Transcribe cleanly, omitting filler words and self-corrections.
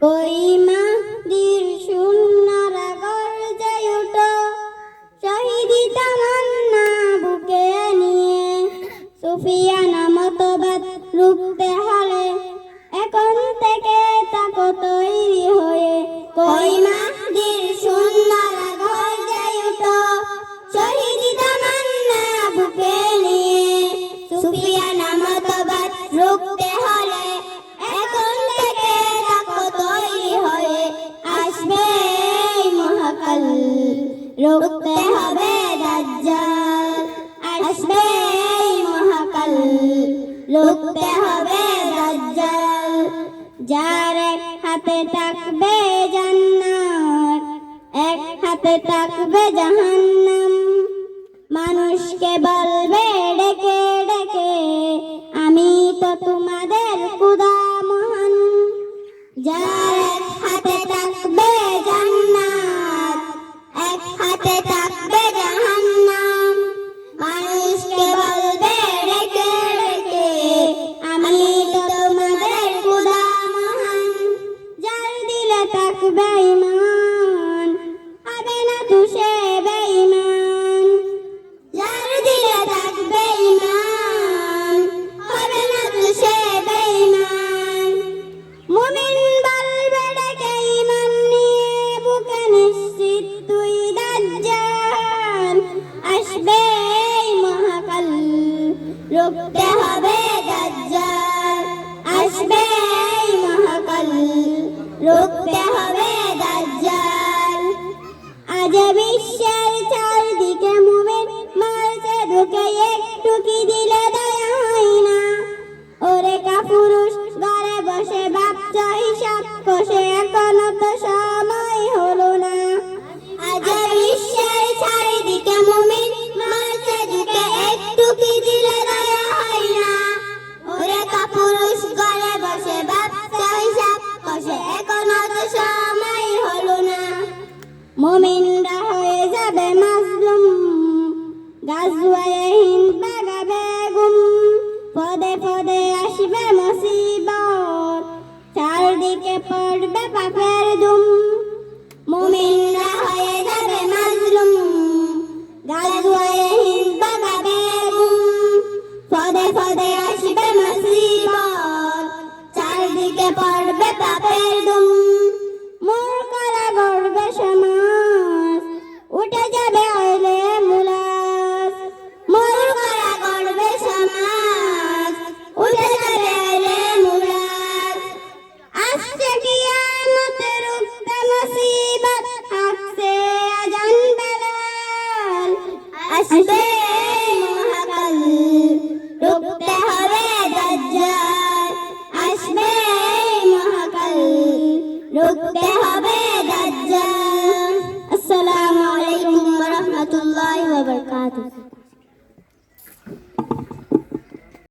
কই মাহদির সুন্নারা গর্জে উঠো, শহীদি তামান্না বুকে নিয়ে। সুফিয়ানা মতবাদ রুখতে হলে এখন থেকে তাকো তৈরি হয়ে। কই মাহদির সুন্নারা গর্জে উঠো, শহীদি তামান্না বুকে নিয়ে। সুফিয়ানা মতবাদ রুখতে হলে এখন থেকে তাকো তৈরি হয়ে। আসবে এই মহাকাল, রুখতে হবে দাজ্জাল। আসবে এই মহাকাল, রুখতে হবে দাজ্জাল। যার এক হাতে থাকবে জান্নাত, এক হাতে থাকবে জাহান্নাম। মানুষকে বলবে ডেকে ডেকে, আমি তো তোমাদের খোদা মহান। যার এক হাতে থাকবে জান্নাত, এক হাতে থাকবে জাহান্নাম। মানুষকে বলবে ডেকে ডেকে, আমি তো তোমাদের খোদা মহান। যার দিলে থাকবে ঈমান, হবে না তো সে বেঈমান। যার দিলে থাকবে ঈমান, হবে না তো সে বেঈমান। মুমিন বলবে ডেকে ঈমান নিয়ে, বুকে নিশ্চিত তুই দাজ্জাল। আসবে এই মহাকাল, রুখতে হবে দাজ্জাল। আসবে এই মহাকাল, রুখতে হবে দাজ্জাল। আজ বিশ্বের চারদিকে মুমিন মারছে ঢুকে, একটু কি দিলে দয়া হয় না? ওরে কাপুরুষ ঘরে বসে ভাবছ হিসাব কষে, এখনো তো সময় হলো না। আজ বিশ্বের চারিদিকে মুমিন মারছে ঢুকে, একটু কি দিলে দয়া হয় না? ওরে কাপুরুষ ঘরে বসে ভাবছ হিসাব কষে, এখনো তো সময় হলো না। মুমিনরা হয়ে যাবে মাজলুম, গাজওয়ায়ে হিন্দ বাগাবে গুম। পদে পদে আসবে মুসিবত, চারদিকে পড়বে পাপের ধুম। মুমিনরা হয়ে যাবে মাজলুম, গাজওয়ায়ে হিন্দ বাগাবে গুম। পদে পদে আসবে মুসিবত, চারদিকে পড়বে পাপের ধুম। মূর্খরা গড়বে সমাজ, উঠে যাবে আইলে মুলাস। মূর্খরা গড়বে সমাজ, উঠে যাবে আইলে মুলাস। আসছে কিয়ামতের রুখতে মুসিবত, আসছে আজান বেলাল। আসবে এই মহাকাল, রুখতে হবে দাজ্জাল। আসবে এই মহাকাল, রুখতে হবে দাজ্জাল। আসসালামু আলাইকুম ওয়া রাহমাতুল্লাহি ওয়া বারাকাতুহু।